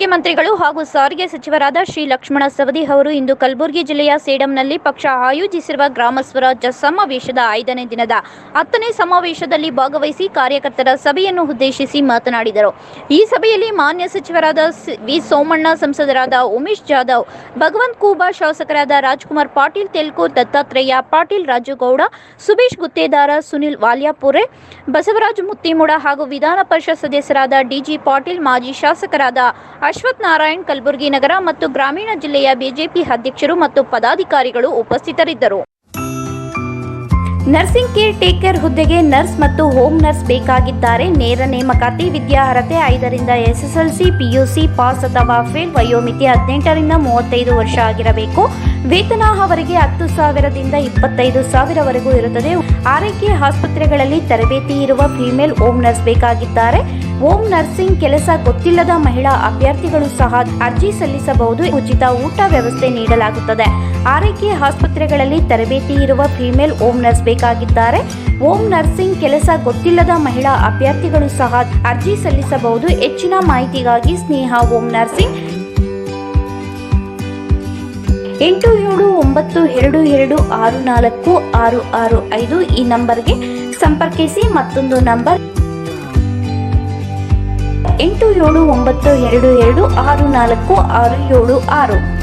ಮುಖ್ಯಮಂತ್ರಿಗಳು ಹಾಗೂ ಸಾರಿಗೆ ಸಚಿವರಾದ ಶ್ರೀ ಲಕ್ಷ್ಮಣ ಸವದಿ ಅವರು ಇಂದು ಕಲಬುರಗಿ ಜಿಲ್ಲೆಯ ಸೇಡಂನಲ್ಲಿ ಪಕ್ಷ ಆಯೋಜಿಸಿರುವ ಗ್ರಾಮ ಸ್ವರಾಜ್ಯ ಸಮಾವೇಶದ 5ನೇ ದಿನದ 10ನೇ ಸಮಾವೇಶದಲ್ಲಿ ಭಾಗವಹಿಸಿ ಕಾರ್ಯಕರ್ತರ ಸಭೆಯನ್ನು ಉದ್ದೇಶಿಸಿ ಮಾತನಾಡಿದರು. ಈ ಸಭೆಯಲ್ಲಿ ಮಾನ್ಯ ಸಚಿವರಾದ ವಿ ಸೋಮಣ್ಣ, ಸಂಸದರಾದ ಉಮೇಶ್ ಜಾಧವ್, ಭಗವಂತ ಖೂಬಾ, ಶಾಸಕರಾದ ರಾಜ್ಕುಮಾರ್ ಪಾಟೀಲ್ ತೆಲ್ಕೂರ್, ದತ್ತಾತ್ರೇಯ ಪಾಟೀಲ್, ರಾಜುಗೌಡ, ಸುಬೇಶ್ ಗುತ್ತೇದಾರ, ಸುನಿಲ್ ವಾಲ್ಯಾಪುರೆ, ಬಸವರಾಜ ಮುತ್ತಿಮೂಡ ಹಾಗೂ ವಿಧಾನ ಪರಿಷತ್ ಸದಸ್ಯರಾದ ಡಿಜಿ ಪಾಟೀಲ್, ಮಾಜಿ ಶಾಸಕರಾದ ಅಶ್ವಥ್ ನಾರಾಯಣ್, ಕಲಬುರಗಿ ನಗರ ಮತ್ತು ಗ್ರಾಮೀಣ ಜಿಲ್ಲೆಯ ಬಿಜೆಪಿ ಅಧ್ಯಕ್ಷರು ಮತ್ತು ಪದಾಧಿಕಾರಿಗಳು ಉಪಸ್ಥಿತರಿದ್ದರು. ನರ್ಸಿಂಗ್ ಕೇರ್ ಟೇಕರ್ ಹುದ್ದೆಗೆ ನರ್ಸ್ ಮತ್ತು ಹೋಮ್ ನರ್ಸ್ ಬೇಕಾಗಿದ್ದಾರೆ. ನೇರ ನೇಮಕಾತಿ. ವಿದ್ಯಾರ್ಹತೆ 5ರಿಂದ SSLC, PUC ಪಾಸ್ ಅಥವಾ ಫೇಲ್. ವಯೋಮಿತಿ 18ರಿಂದ 35 ವರ್ಷ ಆಗಿರಬೇಕು. ವೇತನ ಅವರಿಗೆ 10,000ದಿಂದ 25,000ವರೆಗೂ ಇರುತ್ತದೆ. ಆರೈಕೆ ಆಸ್ಪತ್ರೆಗಳಲ್ಲಿ ತರಬೇತಿ ಇರುವ ಫಿಮೇಲ್ ಹೋಮ್ ನರ್ಸ್ ಬೇಕಾಗಿದ್ದಾರೆ. ಹೋಮ್ ನರ್ಸಿಂಗ್ ಕೆಲಸ ಗೊತ್ತಿಲ್ಲದ ಮಹಿಳಾ ಅಭ್ಯರ್ಥಿಗಳು ಸಹ ಅರ್ಜಿ ಸಲ್ಲಿಸಬಹುದು. ಉಚಿತ ಊಟ ವ್ಯವಸ್ಥೆ ನೀಡಲಾಗುತ್ತದೆ. ಆರೈಕೆ ಆಸ್ಪತ್ರೆಗಳಲ್ಲಿ ತರಬೇತಿ ಇರುವ ಫಿಮೇಲ್ ಹೋಮ್ ನರ್ಸ್ ಬೇಕಾಗಿದ್ದಾರೆ. ಹೋಮ್ ನರ್ಸಿಂಗ್ ಕೆಲಸ ಗೊತ್ತಿಲ್ಲದ ಮಹಿಳಾ ಅಭ್ಯರ್ಥಿಗಳು ಸಹ ಅರ್ಜಿ ಸಲ್ಲಿಸಬಹುದು. ಹೆಚ್ಚಿನ ಮಾಹಿತಿಗಾಗಿ ಸ್ನೇಹ ಹೋಮ್ ನರ್ಸಿಂಗ್ 8792264665 ಈ ನಂಬರ್ಗೆ ಸಂಪರ್ಕಿಸಿ. ಮತ್ತೊಂದು ನಂಬರ್ 8792264676.